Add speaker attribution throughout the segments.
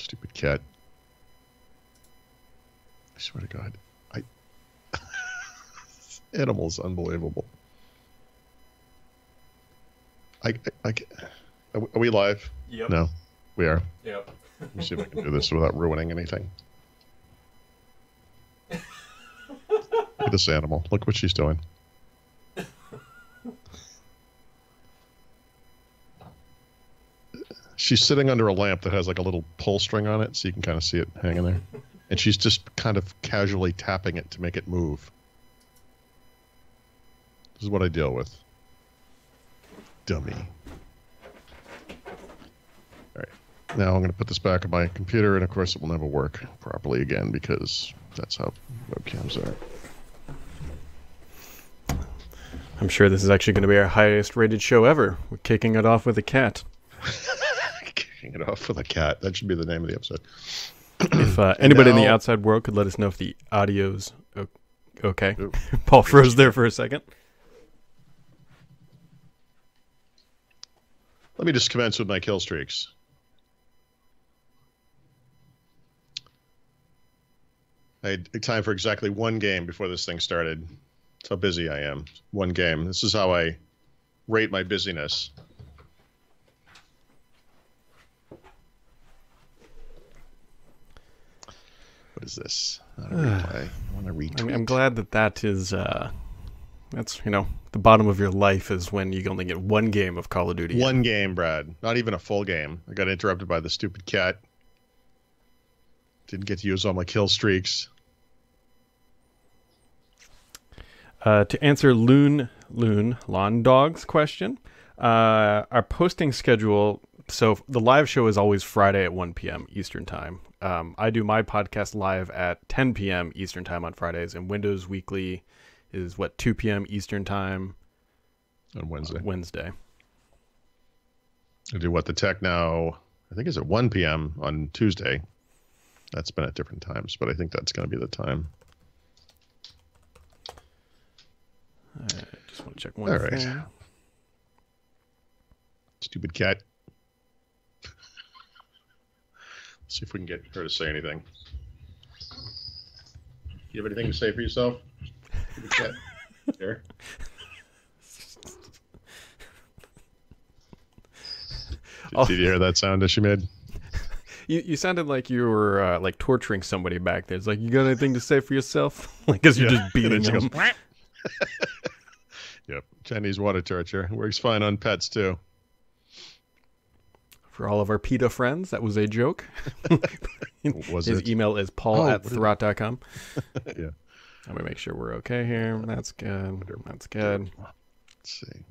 Speaker 1: Stupid cat. I swear to God. Animal's unbelievable. Are we live?
Speaker 2: Yep.
Speaker 1: No, we are.
Speaker 2: Yep.
Speaker 1: Let me see if I can do this without ruining anything. Look at this animal. Look what she's doing. She's sitting under a lamp that has like a little pull string on it, so you can kind of see it hanging there. And she's just kind of casually tapping it to make it move. This is what I deal with. Dummy. All right. Now I'm going to put this back on my computer, and of course it will never work properly again because that's how webcams are.
Speaker 2: I'm sure this is actually going to be our highest rated show ever. We're kicking it off with a cat.
Speaker 1: Kicking it off with a cat. That should be the name of the episode.
Speaker 2: If anybody in the outside world could let us know if the audio's okay. Paul froze there for a second.
Speaker 1: Let me just commence with my kill streaks. I had time for exactly one game before this thing started. That's how busy I am. One game. This is how I rate my busyness. What is this? Not a replay. I want to retweet.
Speaker 2: I'm glad that is that's the bottom of your life is when you only get one game of Call of Duty.
Speaker 1: One game, Brad. Not even a full game. I got interrupted by the stupid cat. Didn't get to use all my kill streaks.
Speaker 2: To answer Lawn Dog's question, our posting schedule. So the live show is always Friday at 1 p.m. Eastern time. I do my podcast live at 10 p.m. Eastern time on Fridays, and Windows Weekly is 2 p.m. Eastern time
Speaker 1: on Wednesday.
Speaker 2: Wednesday.
Speaker 1: I do the tech now. I think it's at 1 p.m. on Tuesday. That's been at different times, but I think that's going to be the time.
Speaker 2: I just want to check one thing. All right.
Speaker 1: Stupid cat. See if we can get her to say anything. You have anything to say for yourself? Stupid cat. Here. Did you hear that sound that she made?
Speaker 2: You sounded like you were like torturing somebody back there. It's like, you got anything to say for yourself? Like, because you're just beating them.
Speaker 1: Yep. Chinese water torture. Works fine on pets, too.
Speaker 2: For all of our PETA friends, that was a joke. His email is paul@thurrott.com.
Speaker 1: Yeah.
Speaker 2: I'm going to make sure we're okay here. That's good. That's good.
Speaker 1: Let's see.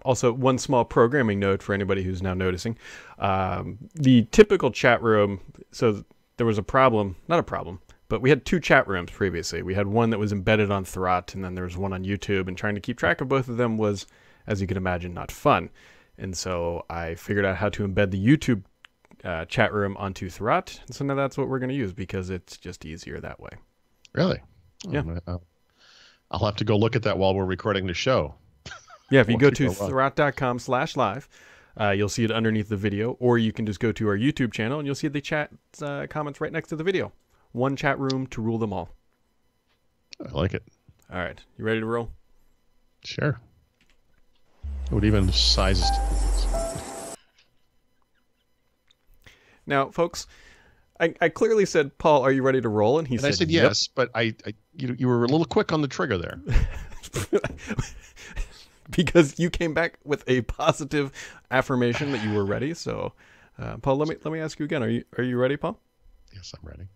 Speaker 2: Also, one small programming note for anybody who's now noticing. The typical chat room, so there was a problem, not a problem, but we had two chat rooms previously. We had one that was embedded on Thurrott, and then there was one on YouTube, and trying to keep track of both of them was, as you can imagine, not fun. And so I figured out how to embed the YouTube chat room onto Thurrott, and so now that's what we're going to use because it's just easier that way.
Speaker 1: Really?
Speaker 2: Yeah.
Speaker 1: I'll have to go look at that while we're recording the show.
Speaker 2: Yeah, if you go to thurrott.com/live, you'll see it underneath the video, or you can just go to our YouTube channel and you'll see the chat comments right next to the video. One chat room to rule them all.
Speaker 1: I like it.
Speaker 2: All right. You ready to roll?
Speaker 1: Sure. What even sizes?
Speaker 2: Now, folks, I clearly said, Paul, are you ready to roll? And he said,
Speaker 1: I said yes, but you were a little quick on the trigger there.
Speaker 2: Because you came back with a positive affirmation that you were ready. So, Paul, let me ask you again. Are you ready, Paul?
Speaker 1: Yes, I'm ready.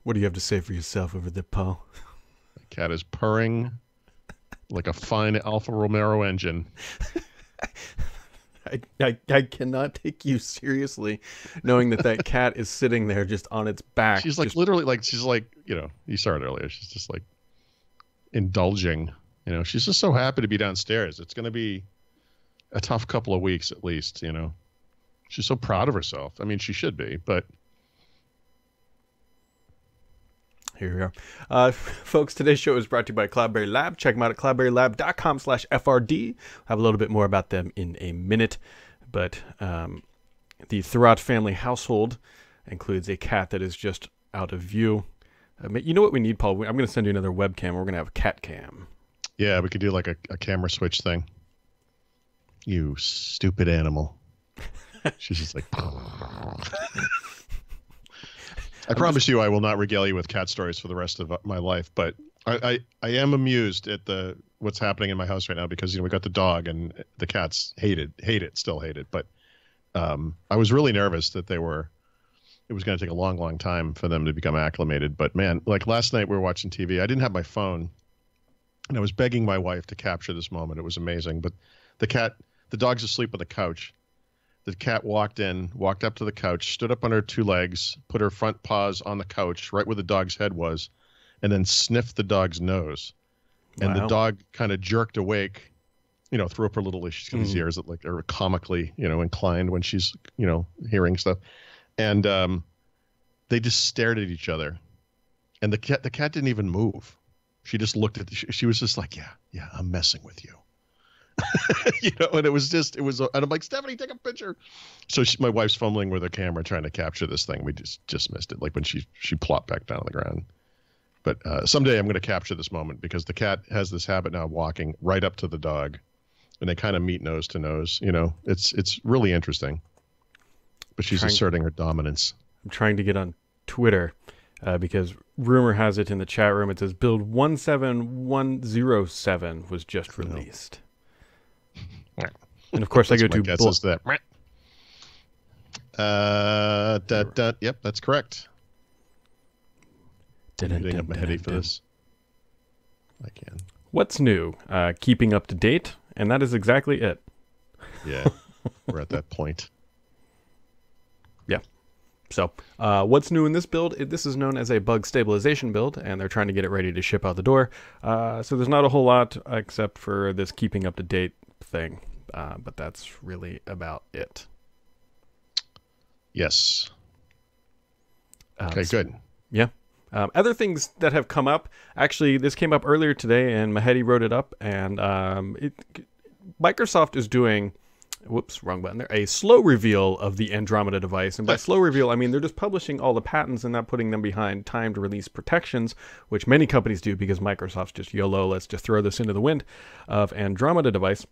Speaker 2: What do you have to say for yourself over there, Paul?
Speaker 1: The cat is purring like a fine Alfa Romeo engine.
Speaker 2: I cannot take you seriously knowing that cat is sitting there just on its back.
Speaker 1: She's like literally like, she's like, you saw it earlier. She's just like indulging, she's just so happy to be downstairs. It's going to be a tough couple of weeks at least, She's so proud of herself. I mean, she should be, but.
Speaker 2: Here we are. Folks, today's show is brought to you by Cloudberry Lab. Check them out at cloudberrylab.com/FRD. I'll have a little bit more about them in a minute. But the Thurrott family household includes a cat that is just out of view. You know what we need, Paul? I'm going to send you another webcam. We're going to have a cat cam.
Speaker 1: Yeah, we could do like a camera switch thing. You stupid animal. She's just like... I promise you I will not regale you with cat stories for the rest of my life, but I am amused at what's happening in my house right now because, we got the dog and the cats hate it, still hate it. But I was really nervous that it was going to take a long, long time for them to become acclimated. But man, like last night we were watching TV. I didn't have my phone and I was begging my wife to capture this moment. It was amazing. But the dog's asleep on the couch. The cat walked up to the couch, stood up on her two legs, put her front paws on the couch right where the dog's head was, and then sniffed the dog's nose. And the dog kind of jerked awake, threw up her little, she's got these ears that like are comically, inclined when she's, hearing stuff. And they just stared at each other. And the cat didn't even move. She just looked at she was just like, yeah, I'm messing with you. And and I'm like, Stephanie, take a picture. So my wife's fumbling with her camera trying to capture this thing. We just missed it. Like when she plopped back down on the ground. But someday I'm going to capture this moment because the cat has this habit now of walking right up to the dog and they kind of meet nose to nose. It's really interesting, but she's asserting her dominance.
Speaker 2: I'm trying to get on Twitter because rumor has it in the chat room. It says build 17107 was just released. And of course, I go to
Speaker 1: that. Yep, that's correct. I'm getting up my heady for this. I can.
Speaker 2: What's new? Keeping up to date, and that is exactly it.
Speaker 1: Yeah, we're at that point.
Speaker 2: Yeah. So, what's new in this build? This is known as a bug stabilization build, and they're trying to get it ready to ship out the door. So there's not a whole lot except for this keeping up to date thing. But that's really about it.
Speaker 1: Yes. Okay, good.
Speaker 2: Yeah. Other things that have come up. Actually, this came up earlier today, and Mahedi wrote it up. And Microsoft is doing, whoops, wrong button there, a slow reveal of the Andromeda device. And by slow reveal, I mean they're just publishing all the patents and not putting them behind timed release protections, which many companies do because Microsoft's just YOLO, let's just throw this into the wind of Andromeda device.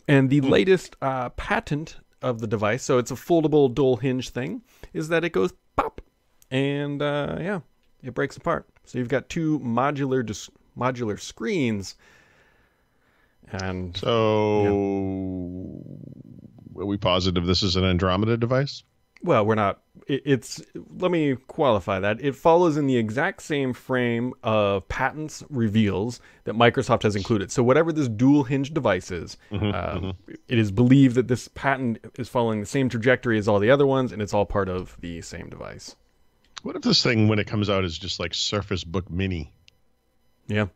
Speaker 2: And the latest patent of the device, so it's a foldable dual hinge thing, is that it goes pop, and it breaks apart. So you've got two modular screens. And
Speaker 1: so, are we positive this is an Andromeda device?
Speaker 2: Well, we're not. Let me qualify that. It follows in the exact same frame of patents reveals that Microsoft has included. So whatever this dual hinge device is, it is believed that this patent is following the same trajectory as all the other ones, and it's all part of the same device.
Speaker 1: What if this thing, when it comes out, is just like Surface Book Mini?
Speaker 2: Yeah.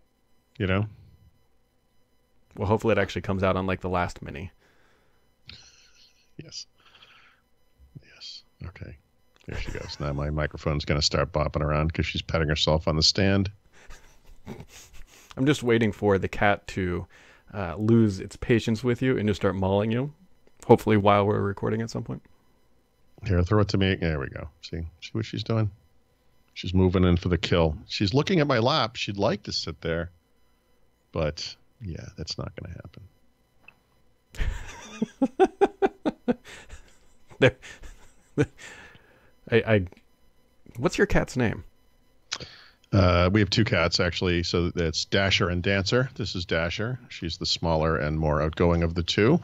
Speaker 1: Well,
Speaker 2: hopefully it actually comes out on like the last Mini.
Speaker 1: Yes. Okay. Here she goes. Now my microphone's going to start bopping around because she's petting herself on the stand.
Speaker 2: I'm just waiting for the cat to lose its patience with you and just start mauling you. Hopefully while we're recording at some point.
Speaker 1: Here, throw it to me. There we go. See what she's doing? She's moving in for the kill. She's looking at my lap. She'd like to sit there. But, yeah, that's not going to happen.
Speaker 2: What's your cat's name?
Speaker 1: We have two cats, actually. So that's Dasher and Dancer. This is Dasher. She's the smaller and more outgoing of the two.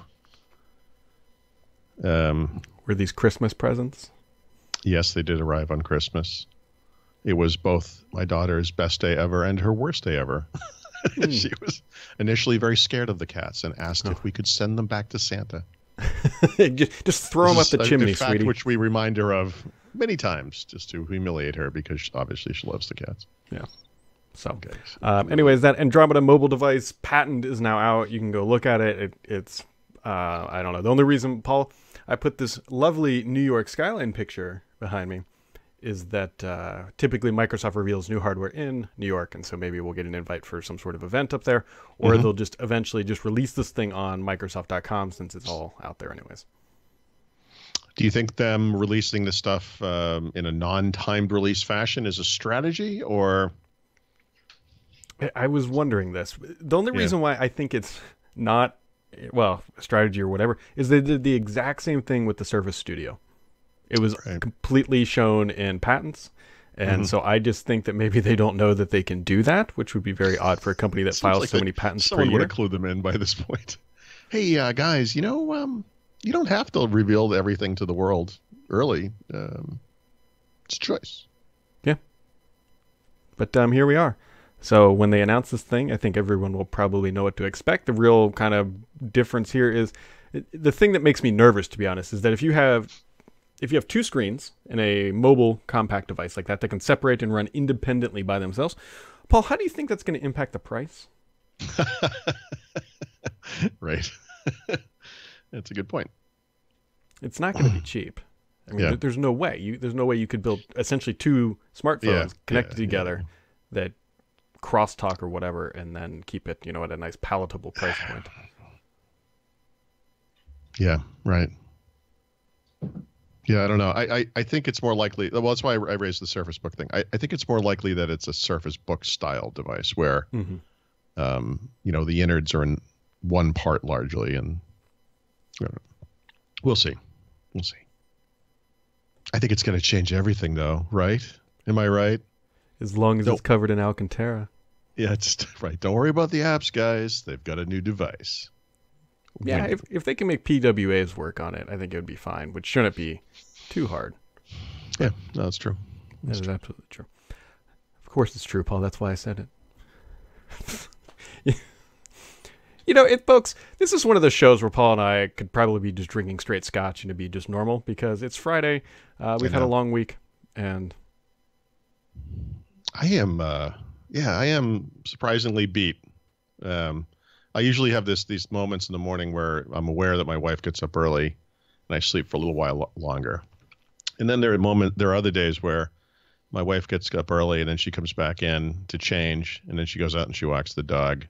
Speaker 2: Were these Christmas presents?
Speaker 1: Yes, they did arrive on Christmas. It was both my daughter's best day ever and her worst day ever. She was initially very scared of the cats and asked if we could send them back to Santa.
Speaker 2: Just throw them up the chimney,
Speaker 1: fact,
Speaker 2: sweetie.
Speaker 1: Which we remind her of many times just to humiliate her because obviously she loves the cats.
Speaker 2: Yeah. So, anyways, that Andromeda mobile device patent is now out. You can go look at it. It's, I don't know. The only reason, Paul, I put this lovely New York skyline picture behind me is that typically Microsoft reveals new hardware in New York, and so maybe we'll get an invite for some sort of event up there, or they'll just eventually just release this thing on Microsoft.com since it's all out there anyways.
Speaker 1: Do you think them releasing this stuff in a non-timed release fashion is a strategy, or?
Speaker 2: I was wondering this. The only reason why I think it's not, well, a strategy or whatever, is they did the exact same thing with the Surface Studio. It was completely shown in patents. And so I just think that maybe they don't know that they can do that, which would be very odd for a company that files like so many patents per year.
Speaker 1: Someone would have clued them in by this point. Hey, guys, you don't have to reveal everything to the world early. It's a choice.
Speaker 2: Yeah. But here we are. So when they announce this thing, I think everyone will probably know what to expect. The real kind of difference here is the thing that makes me nervous, to be honest, is that if you have two screens in a mobile compact device like that can separate and run independently by themselves, Paul, how do you think that's going to impact the price?
Speaker 1: Right. That's a good point.
Speaker 2: It's not going to be cheap. I mean, there's no way. There's no way you could build essentially two smartphones connected together that crosstalk or whatever, and then keep it, at a nice palatable price point.
Speaker 1: Yeah, right. Yeah, I don't know. I think it's more likely. Well, that's why I raised the Surface Book thing. I think it's more likely that it's a Surface Book style device where, the innards are in one part largely, and we'll see. We'll see. I think it's going to change everything, though, right? Am I right?
Speaker 2: As long as it's covered in Alcantara.
Speaker 1: Yeah, it's right. Don't worry about the apps, guys. They've got a new device.
Speaker 2: Yeah, if they can make PWAs work on it, I think it would be fine, which shouldn't be too hard.
Speaker 1: Yeah, no, that's true.
Speaker 2: That is absolutely true. Of course it's true, Paul. That's why I said it. Folks, this is one of those shows where Paul and I could probably be just drinking straight scotch and it'd be just normal because it's Friday. We've had a long week, and
Speaker 1: I am surprisingly beat. I usually have these moments in the morning where I'm aware that my wife gets up early and I sleep for a little while longer. And then there are other days where my wife gets up early and then she comes back in to change, and then she goes out and she walks the dog.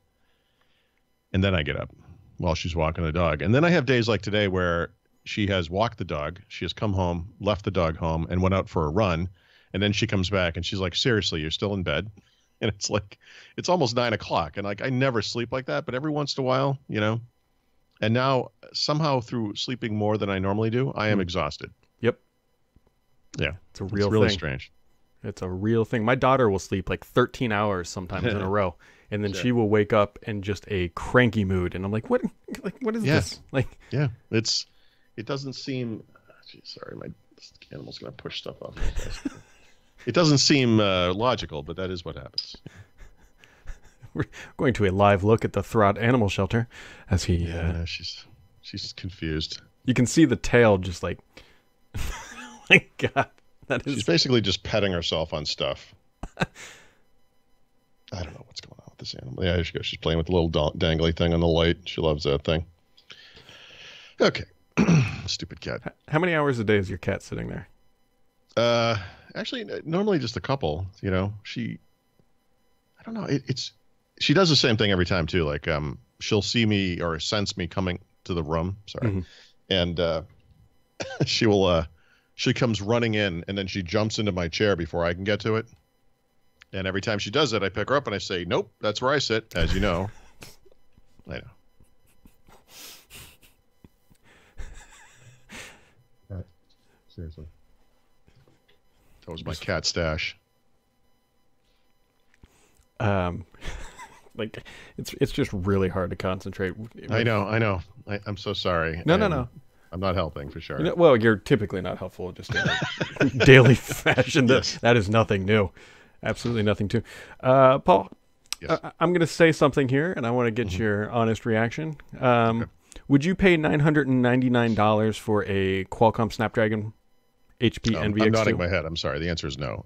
Speaker 1: And then I get up while she's walking the dog. And then I have days like today where she has walked the dog, she has come home, left the dog home, and went out for a run. And then she comes back and she's like, seriously, you're still in bed? And it's like, it's almost 9 o'clock. And I never sleep like that, but every once in a while, And now somehow through sleeping more than I normally do, I am exhausted.
Speaker 2: Yep.
Speaker 1: Yeah.
Speaker 2: It's really
Speaker 1: strange.
Speaker 2: It's a real thing. My daughter will sleep like 13 hours sometimes in a row. And then she will wake up in just a cranky mood. And I'm like, what is this?
Speaker 1: It doesn't seem, sorry, my animal's going to push stuff off my desk. It doesn't seem logical, but that is what happens.
Speaker 2: We're going to a live look at the Throt Animal Shelter as he...
Speaker 1: Yeah, she's confused.
Speaker 2: You can see the tail just like... my God.
Speaker 1: She's basically just petting herself on stuff. I don't know what's going on with this animal. Yeah, there she goes. She's playing with the little dangly thing on the light. She loves that thing. Okay. Stupid cat.
Speaker 2: How many hours a day is your cat sitting there?
Speaker 1: Actually, normally just a couple. I don't know. She does the same thing every time too. Like, she'll see me or sense me coming to the room. Sorry, and she comes running in, and then she jumps into my chair before I can get to it. And every time she does it, I pick her up and I say, "Nope, that's where I sit." As you know, I know. Seriously. That was my cat stash.
Speaker 2: Like it's just really hard to concentrate.
Speaker 1: I know. I'm so sorry.
Speaker 2: No.
Speaker 1: I'm not helping for sure.
Speaker 2: Well, you're typically not helpful just in a daily fashion.
Speaker 1: Yes.
Speaker 2: That is nothing new. Absolutely nothing new. Paul,
Speaker 1: yes.
Speaker 2: I'm going to say something here, and I want to get your honest reaction. Would you pay $999 for a Qualcomm Snapdragon HP NVX2?
Speaker 1: I'm nodding my head. I'm sorry. The answer is no.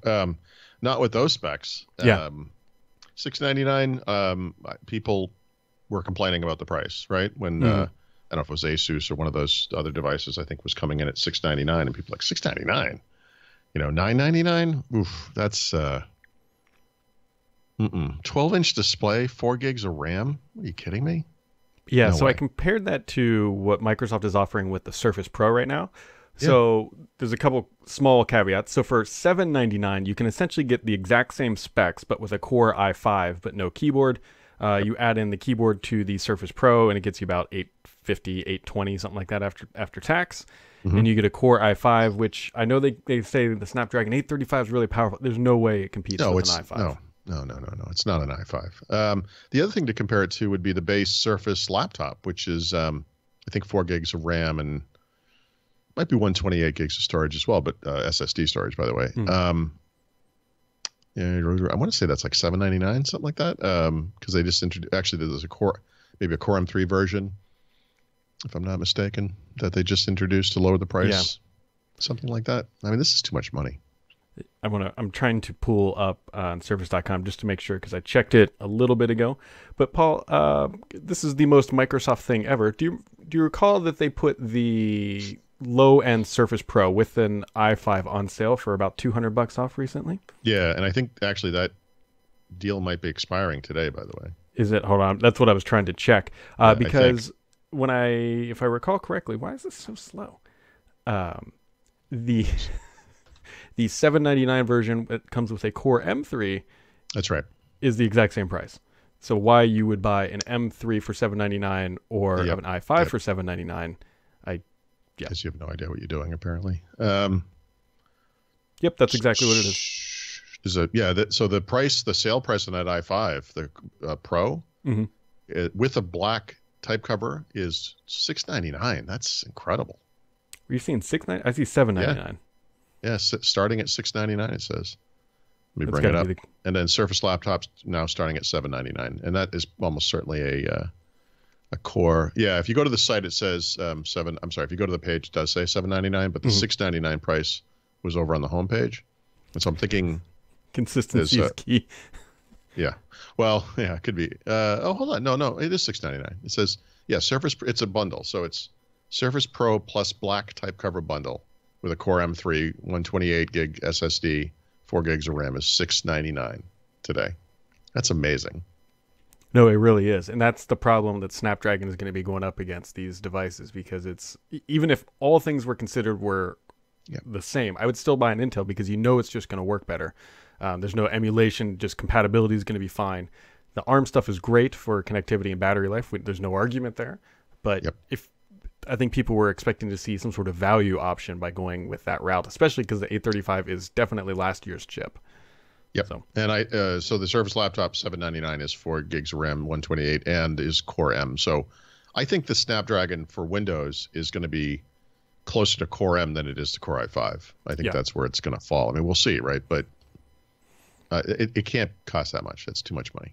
Speaker 1: Not with those specs.
Speaker 2: Yeah.
Speaker 1: $699. People were complaining about the price, right? When I don't know if it was Asus or one of those other devices, I think was coming in at $699, and people were like $699. $999. Oof, that's 12-inch display, 4 gigs of RAM. Are you kidding me?
Speaker 2: Yeah,
Speaker 1: No
Speaker 2: so I
Speaker 1: way.
Speaker 2: compared that to what Microsoft is offering with the Surface Pro right now.
Speaker 1: Yeah.
Speaker 2: So there's a couple small caveats. So for $799, you can essentially get the exact same specs, but with a Core i5, but no keyboard. You add in the keyboard to the Surface Pro, and it gets you about 850, 820, something like that after tax.
Speaker 1: hmm
Speaker 2: And you get a Core i5, which I know they say the Snapdragon 835 is really powerful. There's no way it competes
Speaker 1: No,
Speaker 2: with
Speaker 1: it's
Speaker 2: an i5.
Speaker 1: no. It's not an i5. The other thing to compare it to would be the base Surface laptop, which is I think 4 gigs of RAM and might be 128 gigs of storage as well, but SSD storage, by the way. Yeah, I want to say that's like $799, something like that. Because they just introduced. Actually, there's maybe a Core M3 version, if I'm not mistaken, that they just introduced to lower the price.
Speaker 2: Yeah.
Speaker 1: Something like that. I mean, this is too much money.
Speaker 2: I'm trying to pull up on Surface.com just to make sure because I checked it a little bit ago. But Paul, this is the most Microsoft thing ever. Do you recall that they put the low-end Surface Pro with an i5 on sale for about $200 off recently?
Speaker 1: Yeah, and I think actually that deal might be expiring today, by the way.
Speaker 2: Is it? Hold on. That's what I was trying to check.
Speaker 1: I
Speaker 2: Because if I recall correctly, why is this so slow? The the $799 version that comes with a Core M3
Speaker 1: That's right.
Speaker 2: is the exact same price. So why you would buy an M3 for $799 or
Speaker 1: Yep.
Speaker 2: an i5
Speaker 1: Yep.
Speaker 2: for $799?
Speaker 1: Because you have no idea what you're doing, apparently.
Speaker 2: Yep, that's exactly what it is.
Speaker 1: So the sale price on that i5, the Pro,
Speaker 2: Mm-hmm.
Speaker 1: with a black type cover is $699. That's incredible.
Speaker 2: Were you seeing $699? I see $799.
Speaker 1: Yeah, starting at $699, it says. Let me
Speaker 2: That's
Speaker 1: bring it
Speaker 2: gotta
Speaker 1: up.
Speaker 2: be
Speaker 1: And then Surface laptops now starting at $799, and that is almost certainly a Core. Yeah, if you go to the site, it says seven. I'm sorry, if you go to the page, it does say $799, but the $699 price was over on the homepage. And so I'm thinking,
Speaker 2: Consistency is key.
Speaker 1: yeah, well, yeah, it could be. Hold on, no, it is $699. It says, yeah, Surface. It's a bundle, so it's Surface Pro plus black type cover bundle with a Core M3, 128 gig SSD, 4 gigs of RAM is $699 today. That's amazing.
Speaker 2: No, it really is. And that's the problem that Snapdragon is going to be going up against these devices because it's even if all things were considered were the same, I would still buy an Intel because you know it's just going to work better. There's no emulation, just compatibility is going to be fine. The ARM stuff is great for connectivity and battery life. There's no argument there. But if I think people were expecting to see some sort of value option by going with that route, especially because the 835 is definitely last year's chip.
Speaker 1: Yep.
Speaker 2: So.
Speaker 1: And so the Surface laptop $799 is 4 gigs of RAM, 128, and is Core M. So I think the Snapdragon for Windows is going to be closer to Core M than it is to Core i5. I think that's where it's going to fall. I mean, we'll see, right? But it can't cost that much. That's too much money.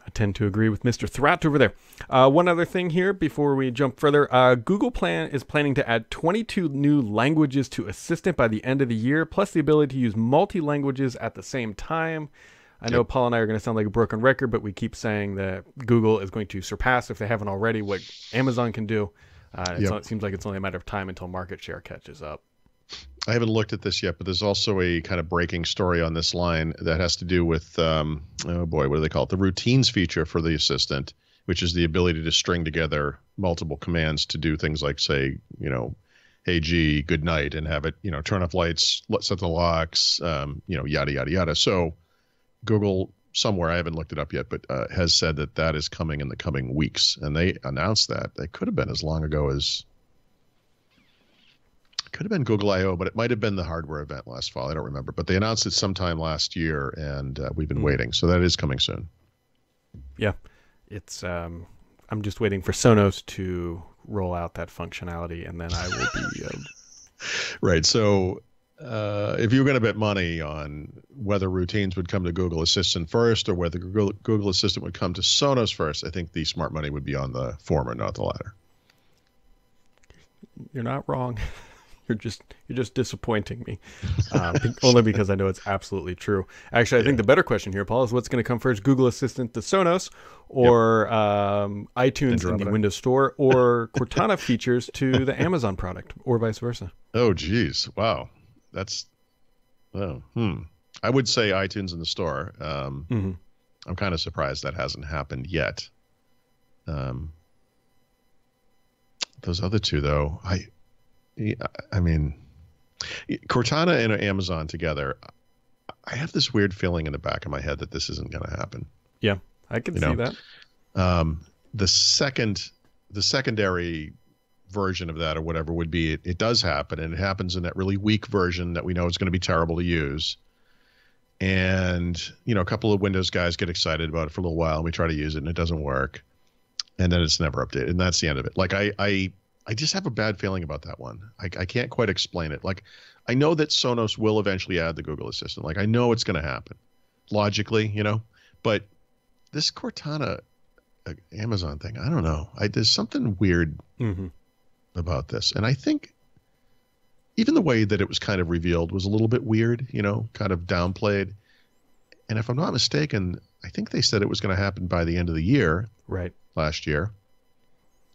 Speaker 2: I tend to agree with Mr. Thrat over there. One other thing here before we jump further. Google is planning to add 22 new languages to Assistant by the end of the year, plus the ability to use multi-languages at the same time. I know Paul and I are going to sound like a broken record, but we keep saying that Google is going to surpass, if they haven't already, what Amazon can do. It seems like it's only a matter of time until market share catches up.
Speaker 1: I haven't looked at this yet, but there's also a kind of breaking story on this line that has to do with, what do they call it? The routines feature for the Assistant, which is the ability to string together multiple commands to do things like, say, hey, G, good night, and have it, turn off lights, set the locks, yada, yada, yada. So Google somewhere, I haven't looked it up yet, but has said that is coming in the coming weeks. And they announced that. They could have been as long ago as... Could have been Google I/O, but it might have been the hardware event last fall. I don't remember, but they announced it sometime last year, and we've been waiting. So that is coming soon.
Speaker 2: Yeah, it's. I'm just waiting for Sonos to roll out that functionality, and then I will be.
Speaker 1: Right. So if you were going to bet money on whether routines would come to Google Assistant first, or whether Google Assistant would come to Sonos first, I think the smart money would be on the former, not the latter.
Speaker 2: You're not wrong. You're just disappointing me, only because I know it's absolutely true. Actually, I think the better question here, Paul, is what's going to come first: Google Assistant to Sonos, or iTunes in the Windows Store, or Cortana features to the Amazon product, or vice versa.
Speaker 1: Oh, geez, wow! That's I would say iTunes in the store. I'm kind of surprised that hasn't happened yet. Those other two, though, I mean, Cortana and Amazon together, I have this weird feeling in the back of my head that this isn't going to happen.
Speaker 2: Yeah, I can see that.
Speaker 1: The secondary version of that or whatever would be it does happen, and it happens in that really weak version that we know is going to be terrible to use. And, a couple of Windows guys get excited about it for a little while, and we try to use it, and it doesn't work. And then it's never updated, and that's the end of it. Like, I just have a bad feeling about that one. I can't quite explain it. Like, I know that Sonos will eventually add the Google Assistant. Like, I know it's going to happen, logically, But this Cortana Amazon thing, I don't know. There's something weird about this. And I think even the way that it was kind of revealed was a little bit weird, kind of downplayed. And if I'm not mistaken, I think they said it was going to happen by the end of the year.
Speaker 2: Right.
Speaker 1: Last year.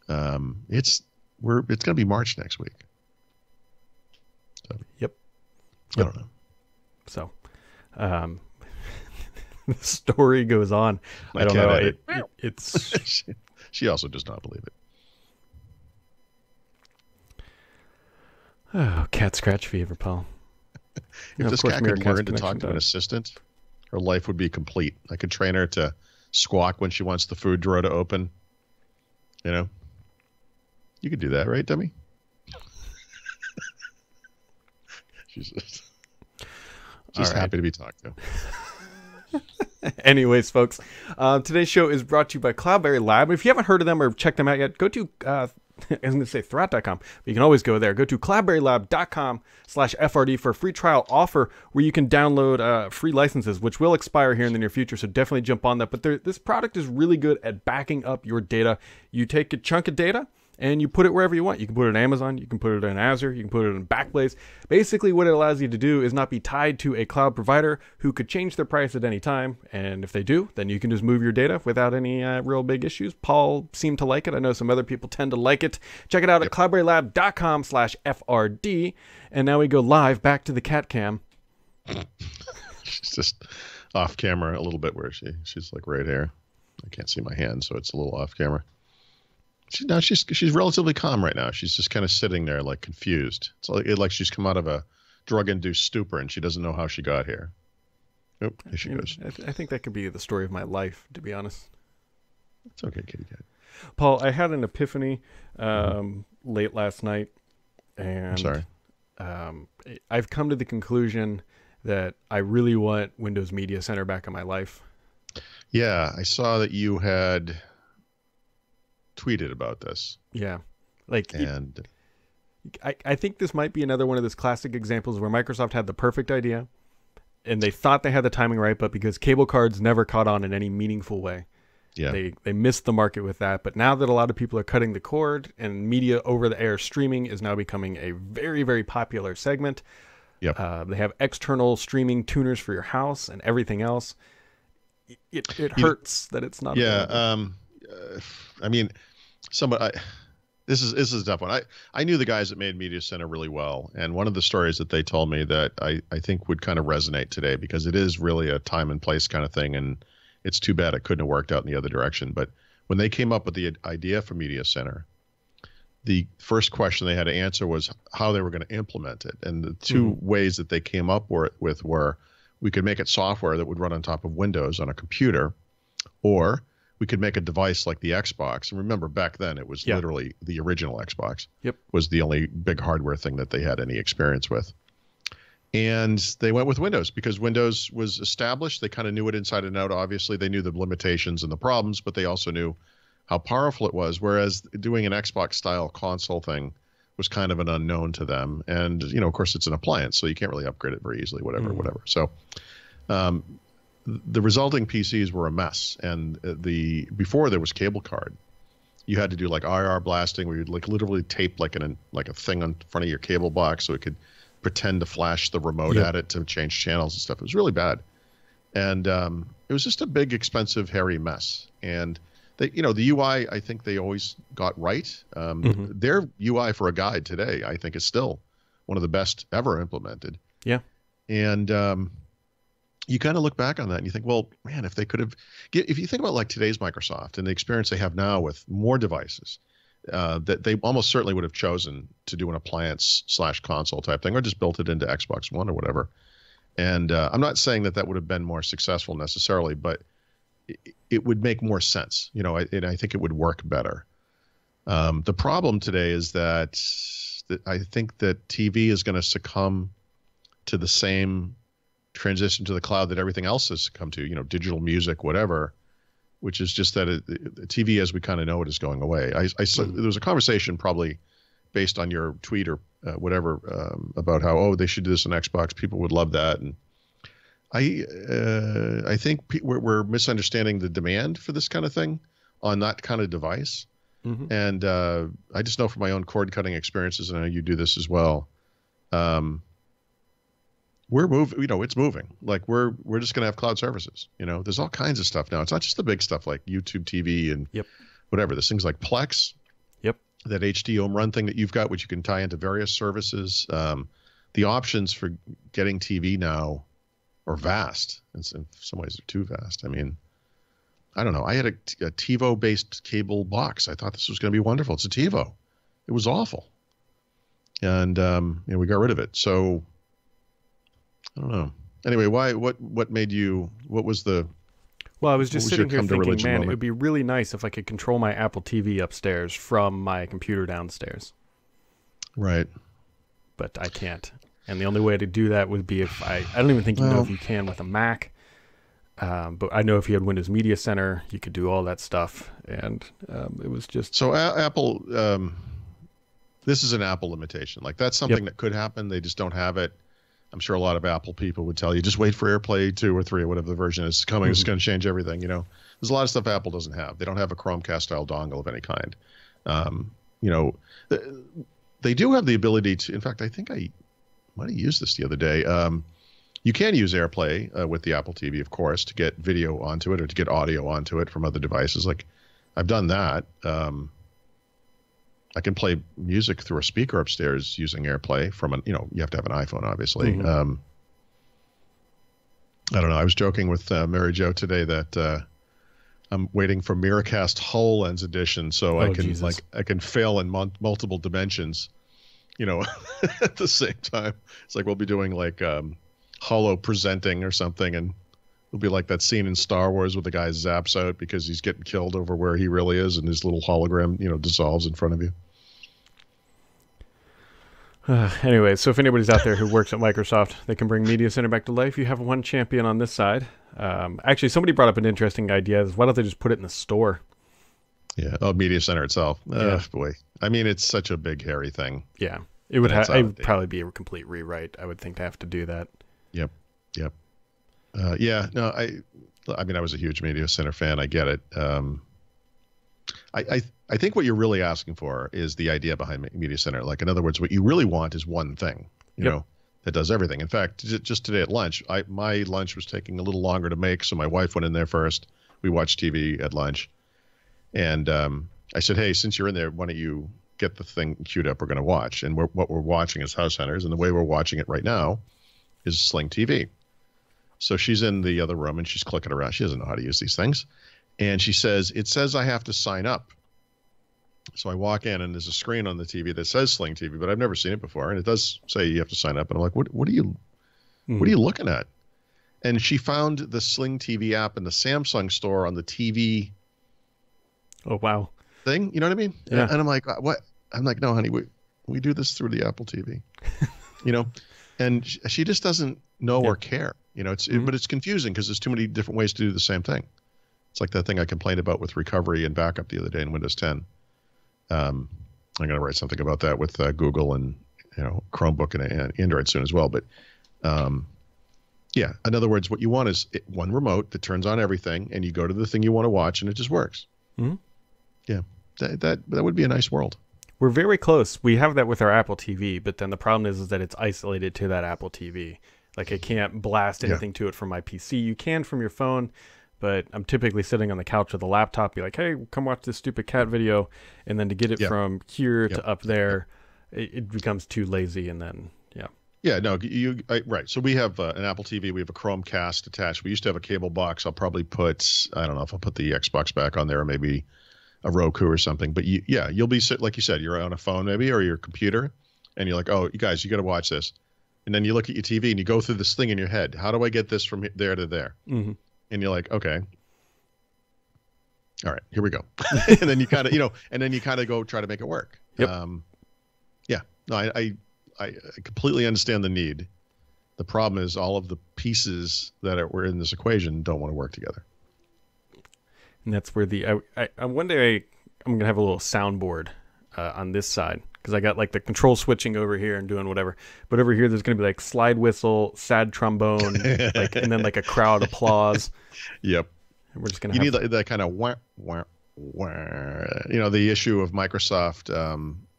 Speaker 1: It's going to be March next week. So,
Speaker 2: Yep.
Speaker 1: I don't know.
Speaker 2: So, the story goes on. I don't know. It's
Speaker 1: she also does not believe it.
Speaker 2: Oh, cat scratch fever, Paul.
Speaker 1: If this cat could learn to talk to an assistant, her life would be complete. I could train her to squawk when she wants the food drawer to open. You could do that, right, Demi? She's just happy to be talked to.
Speaker 2: Anyways, folks, today's show is brought to you by Cloudberry Lab. If you haven't heard of them or checked them out yet, go to I was going to say Threat.com, but you can always go there. Go to cloudberrylab.com/FRD for a free trial offer where you can download free licenses, which will expire here in the near future. So definitely jump on that. But this product is really good at backing up your data. You take a chunk of data and you put it wherever you want. You can put it in Amazon, you can put it in Azure, you can put it in Backblaze. Basically, what it allows you to do is not be tied to a cloud provider who could change their price at any time. And if they do, then you can just move your data without any real big issues. Paul seemed to like it. I know some other people tend to like it. Check it out at cloudberrylab.com/FRD. And now we go live back to the cat cam.
Speaker 1: She's just off camera a little bit where she's like right here. I can't see my hand, so it's a little off camera. She's relatively calm right now. She's just kind of sitting there like confused. It's like she's come out of a drug-induced stupor and she doesn't know how she got here. Oh, here she goes.
Speaker 2: I think that could be the story of my life, to be honest.
Speaker 1: It's okay, kitty cat.
Speaker 2: Paul, I had an epiphany late last night, and
Speaker 1: I'm sorry.
Speaker 2: I've come to the conclusion that I really want Windows Media Center back in my life.
Speaker 1: Yeah, I saw that you had tweeted about this.
Speaker 2: Yeah.
Speaker 1: I
Speaker 2: think this might be another one of those classic examples where Microsoft had the perfect idea and they thought they had the timing right, but because cable cards never caught on in any meaningful way, they missed the market with that. But now that a lot of people are cutting the cord and media over the air streaming is now becoming a very, very popular segment.
Speaker 1: Yep.
Speaker 2: They have external streaming tuners for your house and everything else. It hurts that it's not.
Speaker 1: Yeah. I mean, this is a tough one. I knew the guys that made Media Center really well, and one of the stories that they told me that I think would kind of resonate today, because it is really a time and place kind of thing, and it's too bad it couldn't have worked out in the other direction. But when they came up with the idea for Media Center, the first question they had to answer was how they were going to implement it, and the two ways that they came up with were we could make it software that would run on top of Windows on a computer, or we could make a device like the Xbox. And remember, back then, it was literally the original Xbox.
Speaker 2: Yep.
Speaker 1: Was the only big hardware thing that they had any experience with. And they went with Windows because Windows was established. They kind of knew it inside and out. Obviously, they knew the limitations and the problems, but they also knew how powerful it was. Whereas doing an Xbox-style console thing was kind of an unknown to them. And, of course, it's an appliance, so you can't really upgrade it very easily, whatever. So the resulting PCs were a mess, and before there was cable card, you had to do like IR blasting, where you'd like literally tape like a thing on front of your cable box so it could pretend to flash the remote at it to change channels and stuff. It was really bad, and it was just a big, expensive, hairy mess. And the UI, I think they always got right. Their UI for a guide today, I think, is still one of the best ever implemented.
Speaker 2: Yeah.
Speaker 1: And you kind of look back on that and you think, well, man, if they could have, if you think about like today's Microsoft and the experience they have now with more devices, that they almost certainly would have chosen to do an appliance/console type thing, or just built it into Xbox One or whatever. And I'm not saying that would have been more successful necessarily, but it would make more sense, and I think it would work better. The problem today is that I think that TV is going to succumb to the same transition to the cloud that everything else has succumbed to, digital music, whatever, which is just that TV as we kind of know it is going away. There was a conversation probably based on your tweet or whatever about how, they should do this on Xbox. People would love that. And I think we're misunderstanding the demand for this kind of thing on that kind of device. Mm-hmm. And I just know from my own cord cutting experiences, and I know you do this as well. We're moving, it's moving. Like we're just going to have cloud services. There's all kinds of stuff now. It's not just the big stuff like YouTube TV and whatever. There's things like Plex, that HD home run thing that you've got, which you can tie into various services. The options for getting TV now are vast. In some ways, they're too vast. I mean, I don't know. I had a TiVo-based cable box. I thought this was going to be wonderful. It's a TiVo. It was awful. And we got rid of it. So I don't know. Anyway, what made you, what was the...
Speaker 2: Well, I was just sitting here thinking, man, it would be really nice if I could control my Apple TV upstairs from my computer downstairs.
Speaker 1: Right.
Speaker 2: But I can't. And the only way to do that would be if I don't even think you know if you can with a Mac. But I know if you had Windows Media Center, you could do all that stuff. And it was just...
Speaker 1: So Apple, this is an Apple limitation. Like that's something that could happen. They just don't have it. I'm sure a lot of Apple people would tell you, just wait for AirPlay 2 or 3 or whatever the version is coming. Mm-hmm. It's going to change everything. There's a lot of stuff Apple doesn't have. They don't have a Chromecast style dongle of any kind. They do have the ability to, in fact, I think I might have used this the other day. You can use AirPlay with the Apple TV, of course, to get video onto it or to get audio onto it from other devices. Like I've done that. I can play music through a speaker upstairs using AirPlay from you have to have an iPhone, obviously. Mm-hmm. I don't know. I was joking with Mary Jo today that I'm waiting for Miracast HoloLens edition so I can fail in multiple dimensions, at the same time. It's like we'll be doing like holo presenting or something, and it'll be like that scene in Star Wars where the guy zaps out because he's getting killed over where he really is, and his little hologram, dissolves in front of you.
Speaker 2: Anyway, so if anybody's out there who works at Microsoft, they can bring Media Center back to life. You have one champion on this side. Actually, somebody brought up an interesting idea. Why don't they just put it in the store?
Speaker 1: Yeah. Oh, Media Center itself. Oh, boy. I mean, it's such a big, hairy thing.
Speaker 2: Yeah. It would probably be a complete rewrite, I would think, to have to do that.
Speaker 1: Yep. Yeah. No, I mean, I was a huge Media Center fan. I get it. I think what you're really asking for is the idea behind Media Center. Like, in other words, what you really want is one thing, that does everything. In fact, just today at lunch, my lunch was taking a little longer to make, so my wife went in there first. We watched TV at lunch. And I said, hey, since you're in there, why don't you get the thing queued up we're going to watch? And what we're watching is House Hunters, and the way we're watching it right now is Sling TV. So she's in the other room, and she's clicking around. She doesn't know how to use these things. And she says, it says I have to sign up. So I walk in, and there's a screen on the TV that says Sling TV, but I've never seen it before. And it does say you have to sign up. And I'm like, what are you looking at? And she found the Sling TV app in the Samsung store on the TV.
Speaker 2: Oh, wow.
Speaker 1: Thing. You know what I mean?
Speaker 2: Yeah.
Speaker 1: And I'm like, what? I'm like, no, honey, we do this through the Apple TV, and she just doesn't know or care, but it's confusing because there's too many different ways to do the same thing. It's like that thing I complained about with recovery and backup the other day in Windows 10. I'm going to write something about that with Google and Chromebook and Android soon as well. But yeah, in other words, what you want is one remote that turns on everything, and you go to the thing you want to watch, and it just works. Mm-hmm. Yeah, that would be a nice world.
Speaker 2: We're very close. We have that with our Apple TV, but then the problem is that it's isolated to that Apple TV. Like I can't blast anything to it from my PC. You can from your phone, but I'm typically sitting on the couch with a laptop, be like, hey, come watch this stupid cat video. And then to get it from here to up there, it becomes too lazy. And then,
Speaker 1: Yeah, no, right. So we have an Apple TV. We have a Chromecast attached. We used to have a cable box. I'll probably put, I don't know if I'll put the Xbox back on there, or maybe a Roku or something. But yeah, you'll be like you said, you're on a phone maybe or your computer, and you're like, oh, you guys, you got to watch this. And then you look at your TV and you go through this thing in your head. How do I get this from there to there?
Speaker 2: Mm-hmm.
Speaker 1: And you're like, okay, all right, here we go. And then you kind of, and then you kind of go try to make it work.
Speaker 2: Yep.
Speaker 1: Yeah, no, I completely understand the need. The problem is all of the pieces that were in this equation don't want to work together.
Speaker 2: And that's where one day I'm going to have a little soundboard on this side, because I got like the control switching over here and doing whatever. But over here, there's going to be like slide whistle, sad trombone, and then like a crowd applause.
Speaker 1: Yep.
Speaker 2: And we're just going to
Speaker 1: need that kind of wah, wah, wah. The issue of Microsoft,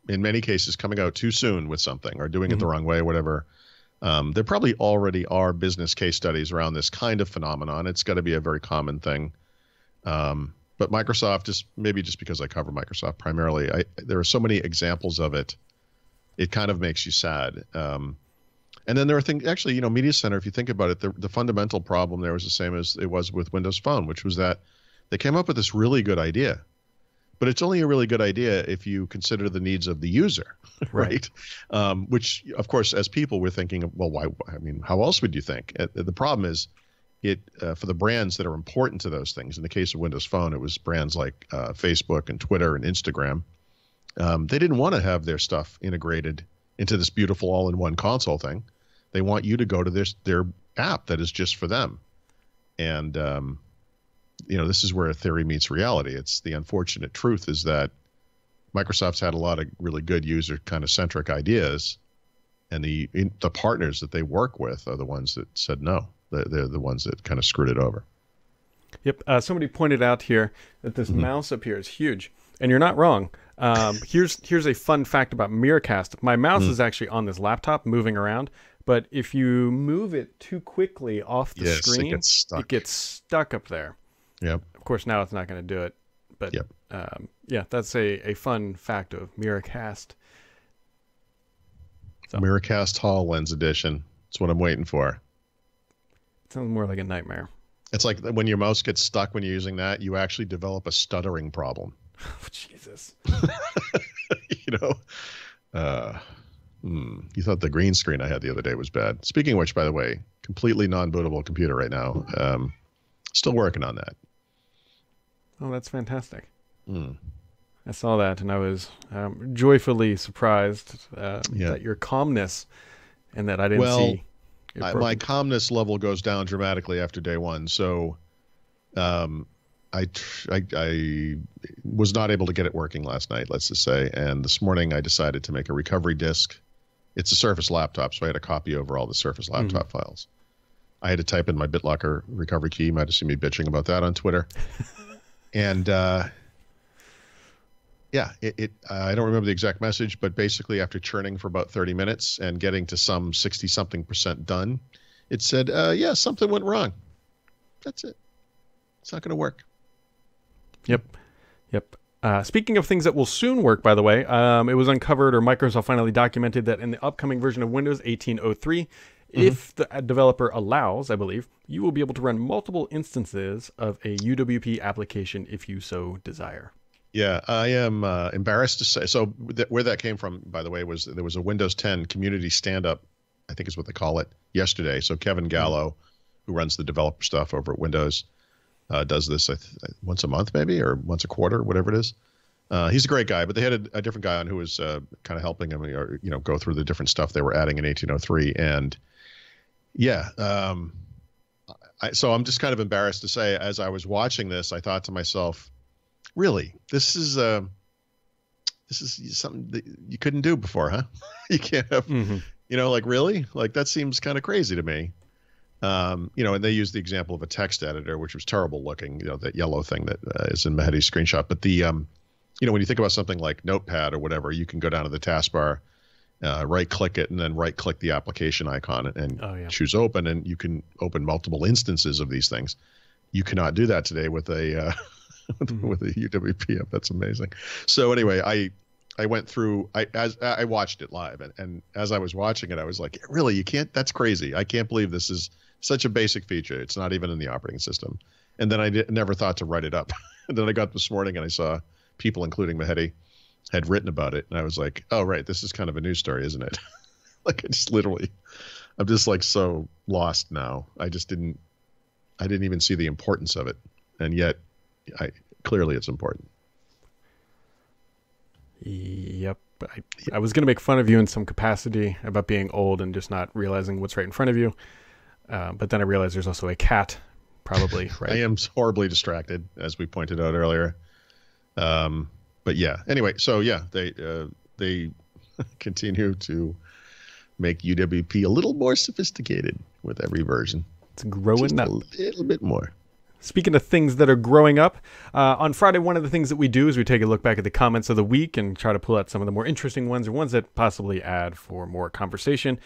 Speaker 1: in many cases, coming out too soon with something or doing it the wrong way or whatever. There probably already are business case studies around this kind of phenomenon. It's got to be a very common thing. But Microsoft, maybe just because I cover Microsoft primarily, there are so many examples of it. It kind of makes you sad. And then there are things, actually, Media Center, if you think about it, the fundamental problem there was the same as it was with Windows Phone, which was that they came up with this really good idea. But it's only a really good idea if you consider the needs of the user, right? Which, of course, as people, we're thinking, well, why? I mean, how else would you think? The problem is, for the brands that are important to those things. In the case of Windows Phone, it was brands like Facebook and Twitter and Instagram. They didn't want to have their stuff integrated into this beautiful all-in-one console thing. They want you to go to their app that is just for them. And this is where theory meets reality. It's the unfortunate truth is that Microsoft's had a lot of really good user kind of centric ideas, and the partners that they work with are the ones that said no. They're the ones that kind of screwed it over.
Speaker 2: Yep. Somebody pointed out here that this mouse up here is huge, and you're not wrong. Here's a fun fact about Miracast. My mouse is actually on this laptop moving around, but if you move it too quickly off the screen, it gets stuck up there.
Speaker 1: Yep.
Speaker 2: Of course, now it's not going to do it, but yeah, that's a fun fact of Miracast.
Speaker 1: So. Miracast HoloLens edition. That's what I'm waiting for.
Speaker 2: It sounds more like a nightmare.
Speaker 1: It's like when your mouse gets stuck when you're using that, you actually develop a stuttering problem.
Speaker 2: Oh, Jesus.
Speaker 1: You thought the green screen I had the other day was bad. Speaking of which, by the way, completely non-bootable computer right now. Still working on that.
Speaker 2: Oh, that's fantastic. I saw that, and I was joyfully surprised at your calmness, and that I didn't see.
Speaker 1: My calmness level goes down dramatically after day one. So, I was not able to get it working last night, let's just say. And this morning I decided to make a recovery disk. It's a Surface laptop, so I had to copy over all the Surface laptop files. I had to type in my BitLocker recovery key. You might have seen me bitching about that on Twitter. And I don't remember the exact message, but basically after churning for about 30 minutes and getting to some 60-something% done, it said, yeah, something went wrong. That's it. It's not going to work.
Speaker 2: Yep. Speaking of things that will soon work, by the way, it was uncovered, or Microsoft finally documented, that in the upcoming version of Windows 18.03, if the developer allows, I believe, you will be able to run multiple instances of a UWP application if you so desire.
Speaker 1: Yeah, I am embarrassed to say. So where that came from, by the way, was there was a Windows 10 community stand-up, I think is what they call it, yesterday. So Kevin Gallo, who runs the developer stuff over at Windows, does this once a month maybe, or once a quarter, whatever it is. He's a great guy, but they had a different guy on who was kind of helping him, go through the different stuff they were adding in 1803. And yeah, so I'm just kind of embarrassed to say, as I was watching this, I thought to myself, really, this is something that you couldn't do before, huh? You can't have, really? Like, that seems kind of crazy to me. And they used the example of a text editor, which was terrible looking, that yellow thing that is in Mehdi's screenshot. But the, when you think about something like Notepad or whatever, you can go down to the taskbar, right click it, and then right click the application icon and choose open, and you can open multiple instances of these things. You cannot do that today with a with a UWP app. That's amazing. So anyway, I I went through, as I watched it live, and as I was watching it, I was like, really, you can't, that's crazy. I can't believe this is such a basic feature. It's not even in the operating system. And then I never thought to write it up. And then I got up this morning and I saw people, including Mehdi, had written about it. And I was like, oh, right, this is kind of a news story, isn't it? Like, I'm just like so lost now. I didn't even see the importance of it. And yet, clearly it's important.
Speaker 2: Yep. I was going to make fun of you in some capacity about being old and just not realizing what's right in front of you. But then I realized there's also a cat, probably, right?
Speaker 1: I am horribly distracted, as we pointed out earlier. But yeah, anyway, so yeah, they continue to make UWP a little more sophisticated with every version.
Speaker 2: It's growing up.
Speaker 1: A little bit more.
Speaker 2: Speaking of things that are growing up, on Friday, one of the things that we do is we take a look back at the comments of the week and try to pull out some of the more interesting ones or ones that possibly add for more conversation.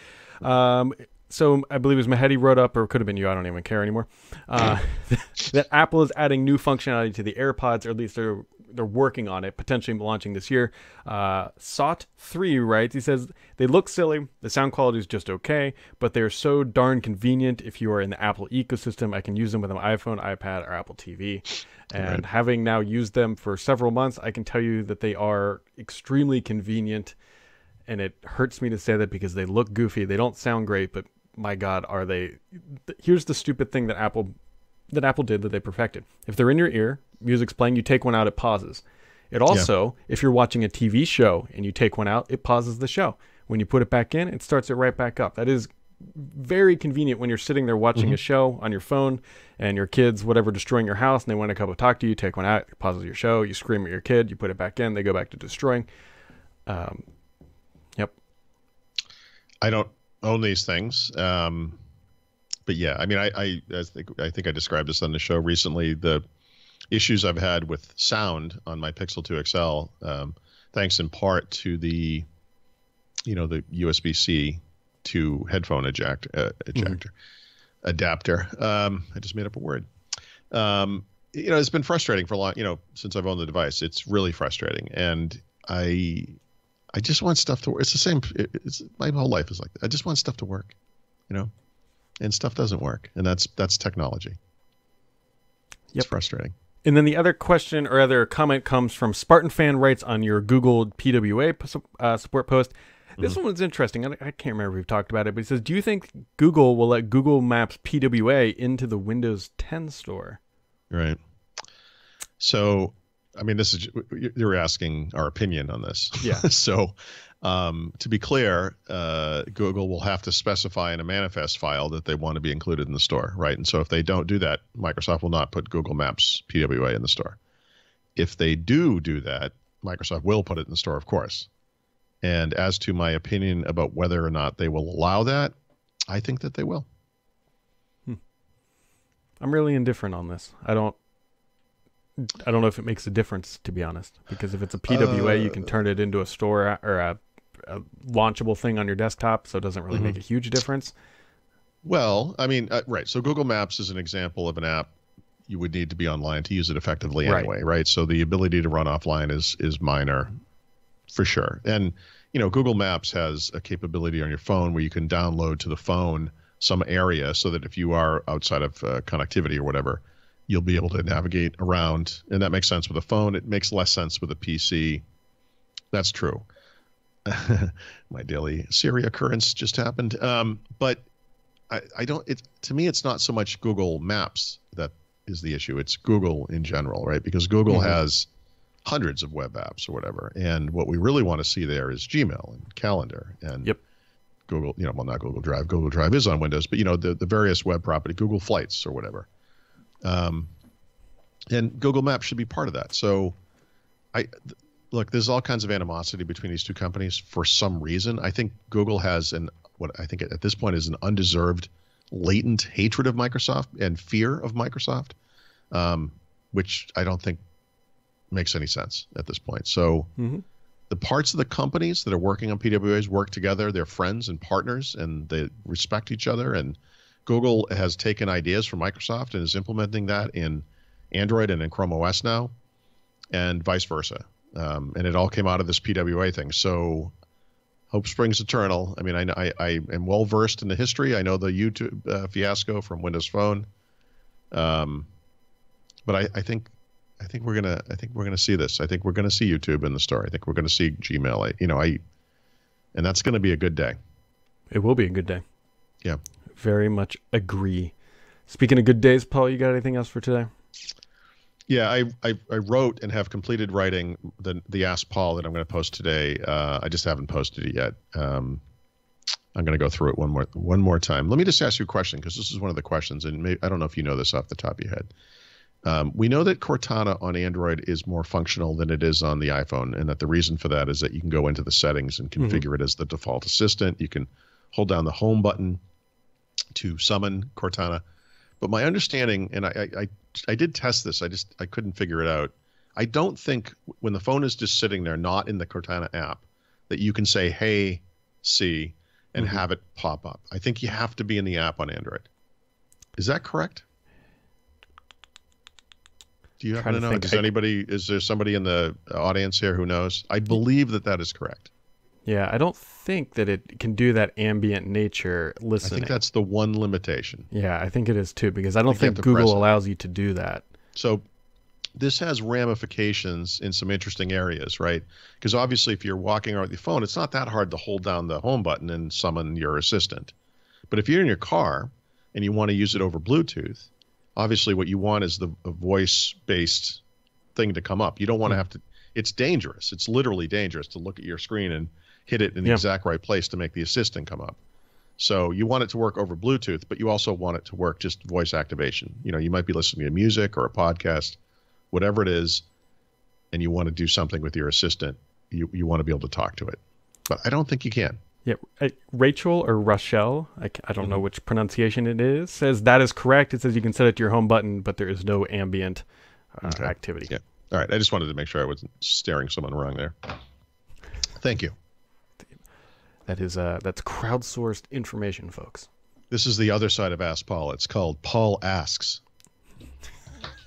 Speaker 2: So I believe it was Mehdi wrote up, or it could have been you, I don't even care anymore, that Apple is adding new functionality to the AirPods, or at least they're working on it, potentially launching this year. SOT 3 writes, he says, they look silly, the sound quality is just okay, but they're so darn convenient if you are in the Apple ecosystem. I can use them with an iPhone, iPad, or Apple TV. And having now used them for several months, I can tell you that they are extremely convenient. And it hurts me to say that because they look goofy. They don't sound great, but my God, are they... Here's the stupid thing that Apple did that they perfected. If they're in your ear, music's playing, you take one out, it pauses. It also, if you're watching a TV show and you take one out, it pauses the show. When you put it back in, it starts it right back up. That is very convenient when you're sitting there watching a show on your phone and your kids, whatever, destroying your house, and they want to come and talk to you, take one out, it pauses your show, you scream at your kid, you put it back in, they go back to destroying. Yep.
Speaker 1: I don't own these things. But yeah, I mean, I think I described this on the show recently. The issues I've had with sound on my Pixel 2 XL, thanks in part to the USB-C to headphone adapter. I just made up a word. It's been frustrating for a long, since I've owned the device. It's really frustrating, and I just want stuff to work. It's the same. My whole life is like that. I just want stuff to work, and stuff doesn't work, and that's technology. It's frustrating.
Speaker 2: And then the other question or other comment comes from Spartan Fan writes on your Google PWA support post. This one was interesting. I can't remember if we've talked about it, but he says, do you think Google will let Google Maps PWA into the Windows 10 store? Right.
Speaker 1: So, I mean, you're asking our opinion on this.
Speaker 2: Yeah.
Speaker 1: So, to be clear, Google will have to specify in a manifest file that they want to be included in the store, right? And so if they don't do that, Microsoft will not put Google Maps PWA in the store. If they do that, Microsoft will put it in the store, of course. And as to my opinion about whether or not they will allow that, I think that they will.
Speaker 2: I'm really indifferent on this. I don't know if it makes a difference, to be honest, because if it's a PWA, you can turn it into a store or a launchable thing on your desktop, so it doesn't really make a huge difference.
Speaker 1: Well, I mean, right. So Google Maps is an example of an app you would need to be online to use it effectively anyway, right? So the ability to run offline is minor, for sure. And Google Maps has a capability on your phone where you can download to the phone some area so that if you are outside of connectivity or whatever, you'll be able to navigate around, and that makes sense with a phone. It makes less sense with a PC. That's true. My daily Siri occurrence just happened. But I don't. To me, it's not so much Google Maps that is the issue. It's Google in general, right? Because Google has hundreds of web apps or whatever, and what we really want to see there is Gmail and Calendar and Google. Well, not Google Drive. Google Drive is on Windows, but the various web property, Google Flights or whatever. And Google Maps should be part of that. So look, there's all kinds of animosity between these two companies for some reason. I think Google has what I think at this point is an undeserved latent hatred of Microsoft and fear of Microsoft, which I don't think makes any sense at this point. So the parts of the companies that are working on PWAs work together. They're friends and partners, and they respect each other. And Google has taken ideas from Microsoft and is implementing that in Android and in Chrome OS now, and vice versa. And it all came out of this PWA thing. So hope springs eternal. I mean, I am well versed in the history. I know the YouTube fiasco from Windows Phone. But I think we're gonna see this. I think we're gonna see YouTube in the store. I think we're gonna see Gmail. And that's gonna be a good day.
Speaker 2: It will be a good day.
Speaker 1: Yeah.
Speaker 2: Very much agree. Speaking of good days, Paul, you got anything else for today?
Speaker 1: Yeah, I wrote and have completed writing the Ask Paul that I'm going to post today. I just haven't posted it yet. I'm going to go through it one more time. Let me just ask you a question, because this is one of the questions, and I don't know if you know this off the top of your head. We know that Cortana on Android is more functional than it is on the iPhone, and that the reason for that is that you can go into the settings and configure it as the default assistant. You can hold down the home button to summon Cortana. But my understanding, and I did test this, I couldn't figure it out. I don't think when the phone is just sitting there, not in the Cortana app, that you can say, "Hey, see," and have it pop up. I think you have to be in the app on Android. Is that correct? Do you happen to know? Is there somebody in the audience here who knows? I believe that is correct.
Speaker 2: Yeah, I don't think that it can do that ambient nature listening.
Speaker 1: I think that's the one limitation.
Speaker 2: Yeah, I think it is too, because I don't think Google allows you to do that.
Speaker 1: So this has ramifications in some interesting areas, right? Because obviously if you're walking around with your phone, it's not that hard to hold down the home button and summon your assistant. But if you're in your car and you want to use it over Bluetooth, obviously what you want is a voice-based thing to come up. You don't want to have to, it's dangerous. It's literally dangerous to look at your screen and hit it in the exact right place to make the assistant come up. So you want it to work over Bluetooth, but you also want it to work just voice activation. You might be listening to music or a podcast, whatever it is, and you want to do something with your assistant. You want to be able to talk to it. But I don't think you can.
Speaker 2: Yeah, Rachel or Rochelle, I don't know which pronunciation it is, says that is correct. It says you can set it to your home button, but there is no ambient activity.
Speaker 1: Yeah. All right. I just wanted to make sure I wasn't staring someone wrong there. Thank you.
Speaker 2: That's crowdsourced information, folks.
Speaker 1: This is the other side of Ask Paul. It's called Paul Asks.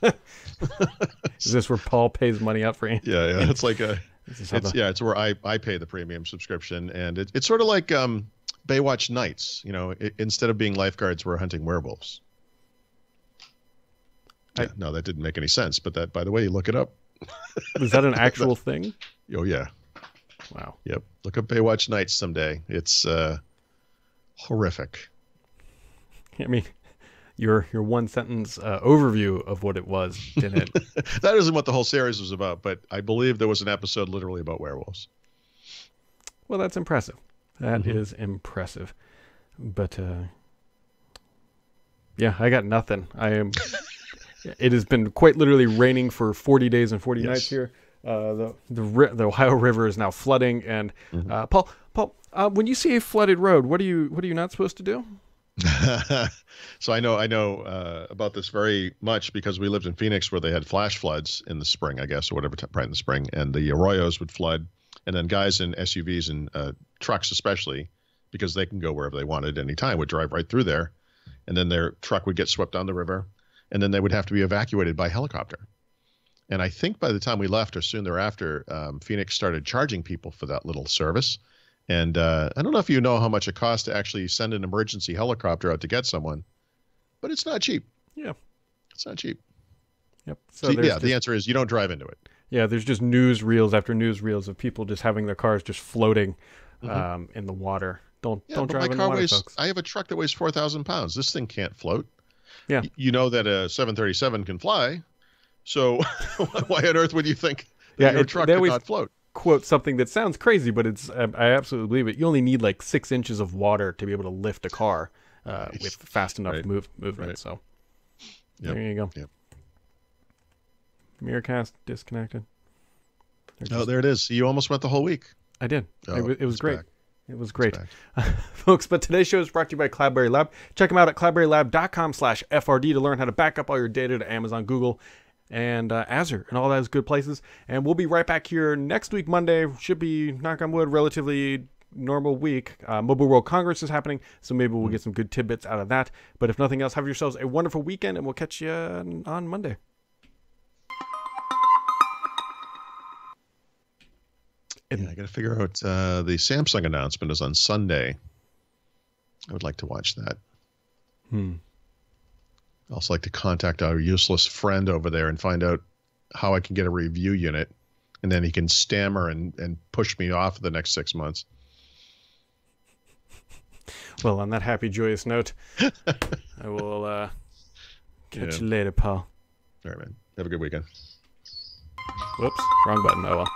Speaker 2: Is this where Paul pays money out for?
Speaker 1: Yeah. It's like it's where I pay the premium subscription, and it's sort of like Baywatch Nights. Instead of being lifeguards, we're hunting werewolves. No, that didn't make any sense. But that, by the way, you look it up.
Speaker 2: Is that an actual thing?
Speaker 1: Oh yeah.
Speaker 2: Wow.
Speaker 1: Yep. Look up Baywatch Nights someday. It's horrific.
Speaker 2: I mean, your one sentence overview of what it was didn't.
Speaker 1: That isn't what the whole series was about, but I believe there was an episode literally about werewolves.
Speaker 2: Well, that's impressive. That is impressive. But yeah, I got nothing. It has been quite literally raining for 40 days and 40 nights here. The Ohio River is now flooding, and Paul, when you see a flooded road, what are you not supposed to do?
Speaker 1: So I know about this very much because we lived in Phoenix where they had flash floods in the spring, I guess, or whatever, right in the spring, and the arroyos would flood, and then guys in SUVs and trucks especially, because they can go wherever they wanted at any time, would drive right through there, and then their truck would get swept down the river, and then they would have to be evacuated by helicopter. And I think by the time we left or soon thereafter, Phoenix started charging people for that little service. And I don't know if you know how much it costs to actually send an emergency helicopter out to get someone, but it's not cheap.
Speaker 2: Yeah.
Speaker 1: It's not cheap.
Speaker 2: Yep.
Speaker 1: So the answer is you don't drive into it.
Speaker 2: Yeah, there's just newsreels after newsreels of people just having their cars just floating in the water. Don't drive in the water, folks.
Speaker 1: I have a truck that weighs 4,000 pounds. This thing can't float.
Speaker 2: Yeah.
Speaker 1: You know that a 737 can fly. So why on earth would you think that your truck could not float?
Speaker 2: Quote something that sounds crazy, but it's I absolutely believe it. You only need like 6 inches of water to be able to lift a car with fast enough movement. Right. So there you go.
Speaker 1: Yep.
Speaker 2: Miracast disconnected.
Speaker 1: There it is. You almost went the whole week.
Speaker 2: I did. It was great.
Speaker 1: Back.
Speaker 2: It was great. Folks, but today's show is brought to you by Cloudberry Lab. Check them out at cloudberrylab.com/FRD to learn how to back up all your data to Amazon, Google, and Azure and all those good places. And we'll be right back here next week, Monday. Should be, knock on wood, relatively normal week. Mobile World Congress is happening, so maybe we'll get some good tidbits out of that. But if nothing else, have yourselves a wonderful weekend, and we'll catch you on Monday.
Speaker 1: Yeah, I got to figure out the Samsung announcement is on Sunday. I would like to watch that. I also like to contact our useless friend over there and find out how I can get a review unit, and then he can stammer and push me off for the next 6 months.
Speaker 2: Well, on that happy, joyous note, I will catch you later, Paul.
Speaker 1: All right, man. Have a good weekend.
Speaker 2: Whoops, wrong button. Oh well.